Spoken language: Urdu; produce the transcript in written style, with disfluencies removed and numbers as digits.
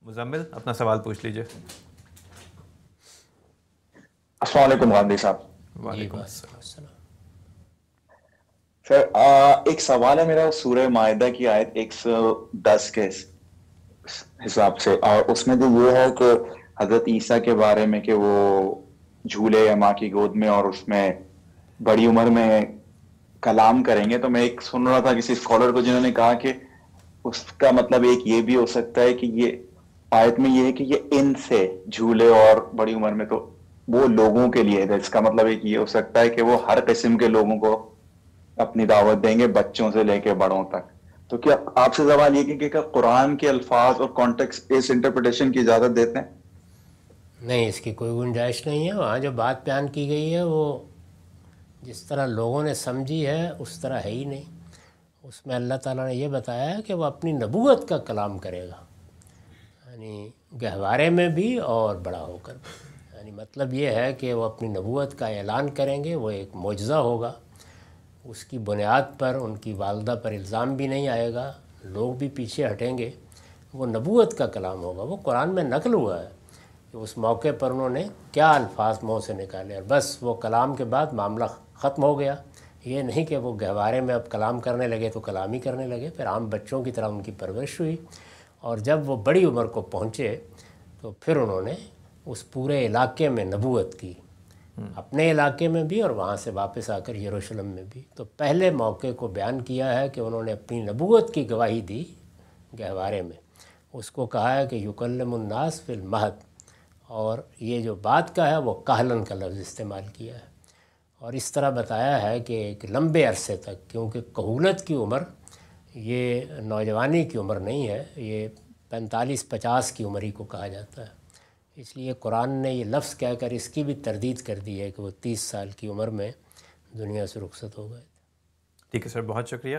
مزمل اپنا سوال پوچھ لیجئے۔ السلام علیکم غامدی صاحب۔ وعلیکم وعلیکم السلام۔ السلام۔ سر ایک سوال ہے میرا سورہ مائدہ کی آیت 110 کے حساب سے، اور اس میں جو یہ ہے کہ حضرت عیسیٰ کے بارے میں کہ وہ جھولے یا ماں کی گود میں اور اس میں بڑی عمر میں کلام کریں گے، تو میں ایک سن رہا تھا کسی اسکالر کو جنہوں نے کہا کہ اس کا مطلب ایک یہ بھی ہو سکتا ہے کہ یہ آیت میں یہ ہے کہ یہ ان سے جھولے اور بڑی عمر میں تو وہ لوگوں کے لیے ہے، اس کا مطلب ایک یہ ہو سکتا ہے کہ وہ ہر قسم کے لوگوں کو اپنی دعوت دیں گے، بچوں سے لے کے بڑوں تک۔ تو کیا آپ سے سوال یہ کہ کیا قرآن کے الفاظ اور کانٹیکسٹ اس انٹرپریٹیشن کی اجازت دیتے ہیں؟ نہیں، اس کی کوئی گنجائش نہیں ہے۔ وہاں جو بات بیان کی گئی ہے وہ جس طرح لوگوں نے سمجھی ہے اس طرح ہے ہی نہیں۔ اس میں اللہ تعالیٰ نے یہ بتایا ہے کہ وہ اپنی نبوت کا کلام کرے گا، یعنی گہوارے میں بھی اور بڑا ہو کر بھی۔ یعنی مطلب یہ ہے کہ وہ اپنی نبوت کا اعلان کریں گے، وہ ایک معجزہ ہوگا، اس کی بنیاد پر ان کی والدہ پر الزام بھی نہیں آئے گا، لوگ بھی پیچھے ہٹیں گے۔ وہ نبوت کا کلام ہوگا، وہ قرآن میں نقل ہوا ہے کہ اس موقع پر انہوں نے کیا الفاظ منہ سے نکالے، اور بس وہ کلام کے بعد معاملہ ختم ہو گیا۔ یہ نہیں کہ وہ گہوارے میں اب کلام کرنے لگے تو کلام ہی کرنے لگے، پھر عام بچوں کی طرح ان کی پرورش ہوئی، اور جب وہ بڑی عمر کو پہنچے تو پھر انہوں نے اس پورے علاقے میں نبوت کی، اپنے علاقے میں بھی اور وہاں سے واپس آ کر یروشلم میں بھی۔ تو پہلے موقع کو بیان کیا ہے کہ انہوں نے اپنی نبوت کی گواہی دی گہوارے میں، اس کو کہا ہے کہ یکلم الناس فی المہد، اور یہ جو بات کا ہے وہ کہلن کا لفظ استعمال کیا ہے، اور اس طرح بتایا ہے کہ ایک لمبے عرصے تک، کیونکہ کہولت کی عمر یہ نوجوانی کی عمر نہیں ہے، یہ 45-50 کی عمر ہی کو کہا جاتا ہے۔ اس لیے قرآن نے یہ لفظ کہہ کر اس کی بھی تردید کر دی ہے کہ وہ 30 سال کی عمر میں دنیا سے رخصت ہو گئے۔ ٹھیک ہے سر، بہت شکریہ۔